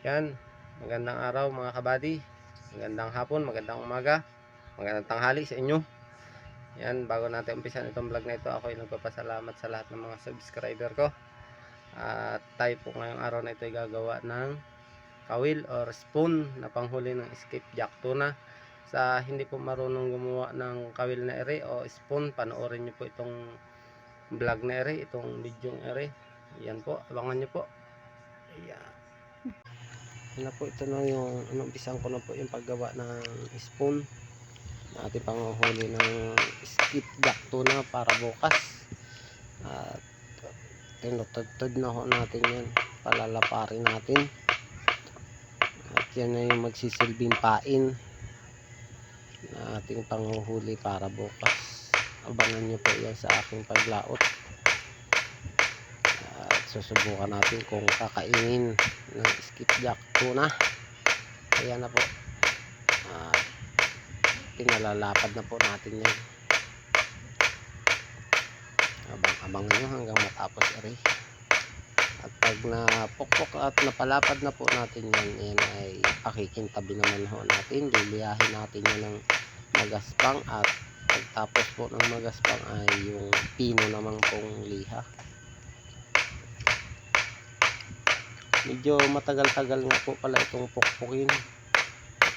Yan, magandang araw mga kabady, magandang hapon, magandang umaga, magandang tanghali sa inyo. Yan, bago natin umpisan itong vlog na ito, ako ay nagpapasalamat sa lahat ng mga subscriber ko. At tayo po ngayong araw na ito ay gagawa ng kawil or spoon na panghuli ng skipjack tuna. Sa hindi po marunong gumawa ng kawil na ere o spoon, panoorin nyo po itong vlog na ere, itong video na ere. Yan po, abangan nyo po. Ayan. Yan po, ito na yung umpisan ko na po yung paggawa ng spoon na ating panghuli ng skipjack tuna para bukas. At tinutudtod na ho natin yan, palalaparin natin. At yan na yung magsisilbing pain na ating panghuhuli para bukas. Abangan nyo po yan sa aking paglaot. At susubukan natin kung kakainin ng skipjack tuna. Ayan na po. Pinalalapad na po natin yan. Abangan nyo hanggang matapos rin. At pag napukpok at napalapad na po natin yan, yan ay pakikintabi naman ho natin. Liliyahin natin yan ng magaspang, at pagtapos po ng magaspang ay yung pino naman pong liha. Medyo matagal-tagal nga po pala itong pukpukin,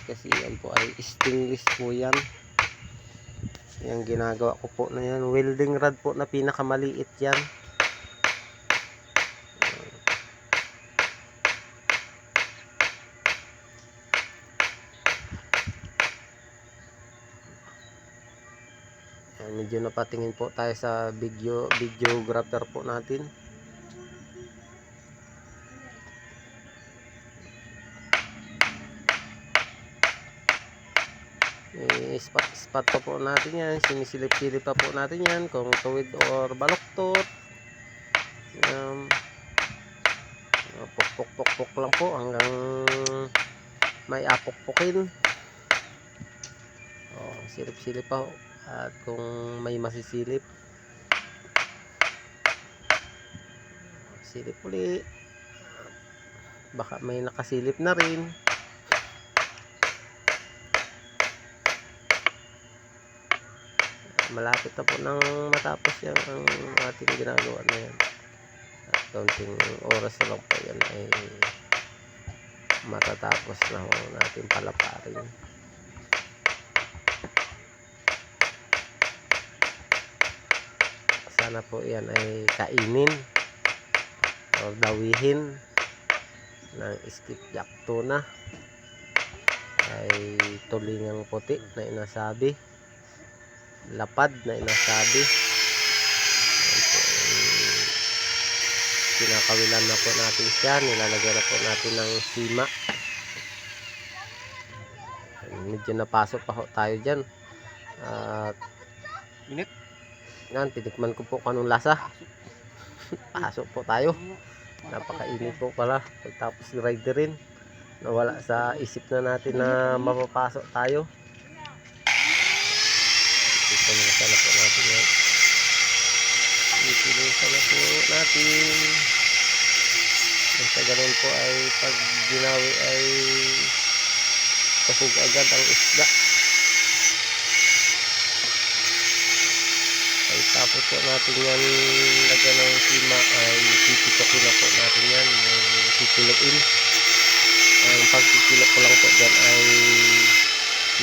kasi yan po ay stainless po yan. Yung ginagawa ko po na yan, welding rod po na pinakamaliit yan. Medyo napatingin po tayo sa videographer po natin. Spot pa po natin yan, sinisilip-silip pa po natin yan kung tuwid or baluktot. Pukpok lang po hanggang may apukpukin. Silip-silip pa ho. At kung may masisilip, silip uli, baka may nakasilip na rin. Malapit na po nang matapos yan ang ating ginagawa na yan. At kaunting oras na lang po yan ay matatapos na ho natin palaparin. Sana po yan ay kainin o dawihin ng skipjack tuna. Ay tulingang puti na inasabi, lapad na inasabi. Kinakawilan na po natin siya, nilalagyan na po natin ng sima. Medyo napasok pa ho tayo dyan. At init yan, tinikman ko po kung anong lasa. Pasok po tayo, napakainit po pala. Pagtapos rider rin, nawala sa isip na natin na mapapasok tayo. Ipinilisan na po natin yan. Ipinilisan na po natin. Basta ganun po ay pag ginawi ay kasug agad ang isda. Ay tapos po natin yan, lagyan ng sima, ay pipitokin na po natin yan, pipiluin. Ang pagpipilok ko lang po dyan ay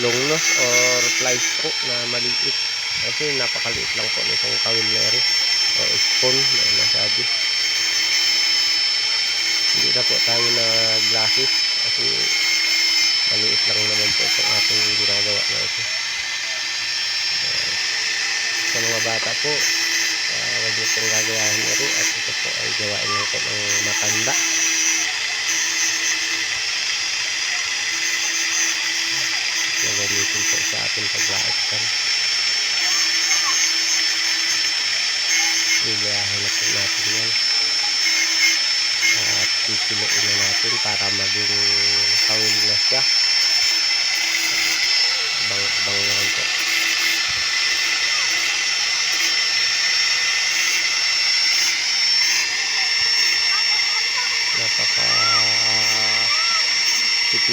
long nose or flies po na maliit, kasi napakaliit lang po nitong kawil na rin o spoon na nasabi. Hindi na po tayo na glasses kasi maliit lang naman po itong ating ginagawa na ito. Sa mga bata po, huwag niyo pong gagayahin ito, at ito po ay gawain lang po ng matanda. Gagamitin po sa ating paglaot kan. Liliyahin na po natin yan. At pipiluin na natin para maging kawil na siya. Bang naman po.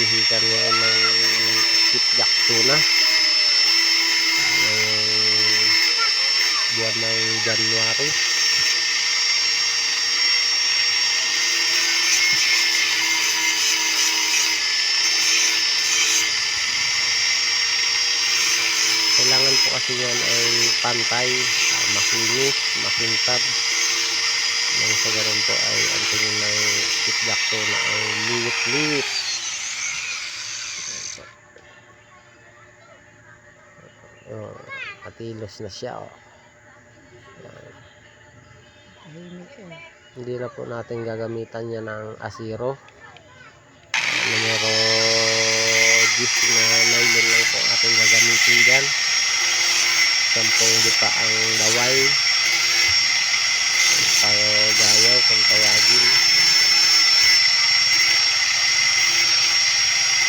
paghihikan ngayon ng skipjack tuna ngayong buwan ng January. Kailangan po kasi yan ay pantay, makinis, makintab. Nang sa ganun po ay ang tingin ng skipjack tuna ay liwit-liwit. Matilos na siya. Hindi na po natin gagamitan yan ng asiro. Numero 10 na nylon lang po ating gagamitin dyan. 10 lipa ang laway, pagayaw kung tawagin.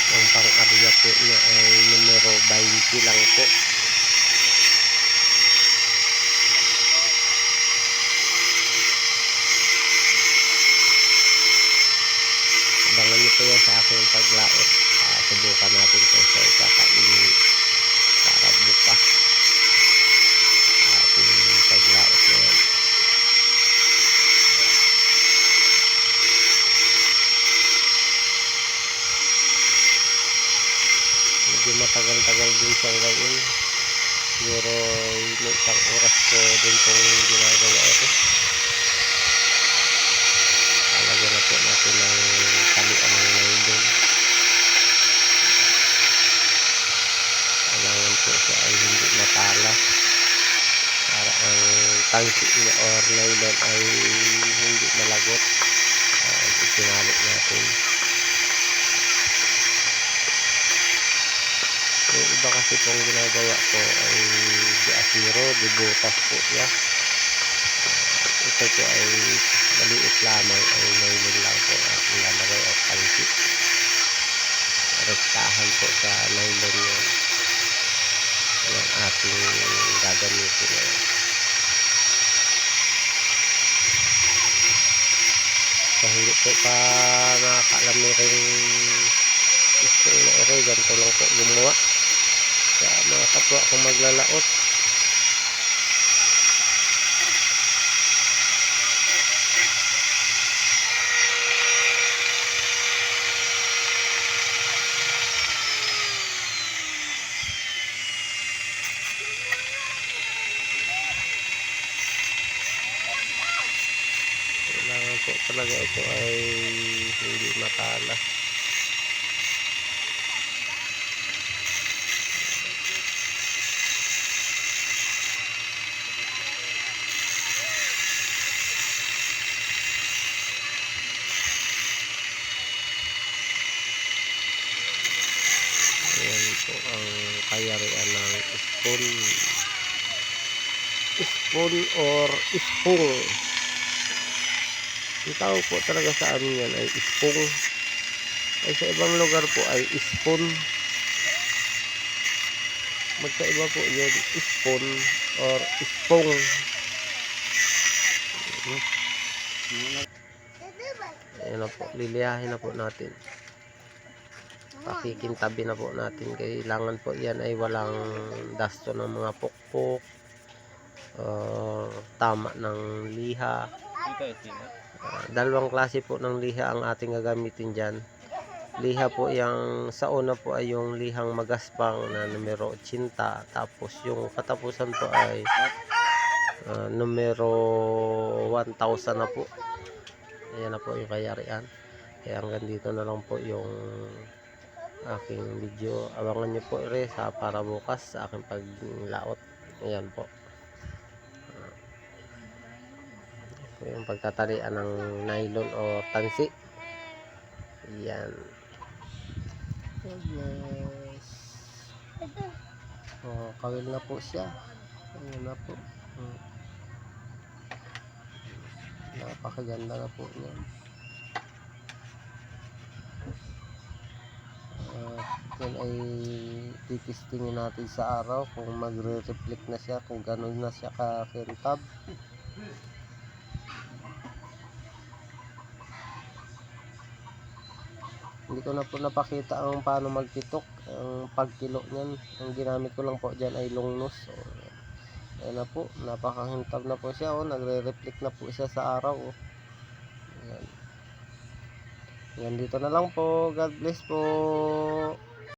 Ang pang-arya po niya ay numero 20 lang po. Abangan nyo po yan sa aking paglaot. Subukan natin kung sa ikakainin para bukas ating paglaot na yan. Medyo matagal-tagal din siyang gawin. Siguro may isang oras ko din kung ginagawa ito. Talagyan na po natin ng talian ng nylon. Kailangan po siya ay hindi matala para ang tangsi niya or nylon ay hindi malagot. Itinali natin. Yung iba kasi pong ginagawa ko ay di asiro, di butas po siya. Ito po ay maliit lamang, ay nylon lang po at nilalagay o tangsi. Rektahan po sa nylon yun. Yung ating gagamitin na yun. So hindi po pa nakakaalam ni rin gusto na ere, ganito lang po gumawa sa mga kapwa kung maglalaot. Kailangan po talaga ito ay hindi matala. Ayan po ang kayarian ng spoon or spung. Ang tawag po talaga sa amin yan ay spung. Ay sa ibang lugar po ay spoon. Magkaiba po yun, spoon or spung. Ayan na po, liliyahin na po natin. Pakikintabi na po natin. Kailangan po yan ay walang dasto ng mga pukpok, tama ng liha. Dalawang klase po ng liha ang ating gagamitin dyan. Liha po yung sa una po ay yung lihang magaspang na numero 80. Tapos yung katapusan po ay numero 1000 na po. Ayan na po yung kayarian. Kaya hanggang dito na lang po yung aking video. Abangan nyo po rin sa para bukas sa aking paglaot. Ayan po. Yung pagtatalian ng nylon o tansi. Ayan. Yes. Kawil na po siya. Ayan na po. Napakaganda na po niya. Yan ay titistingin natin sa araw kung magre-reflect na siya, kung gano'n na siya ka-kintab. Hindi ko na po napakita ang paano magpitok, ang pagkilo niyan. Ang ginamit ko lang po diyan ay long nose. So, ayan na po, napakahintab na po siya. Nagre-reflect na po siya sa araw. Ayan. Hanggang dito na lang po. God bless po.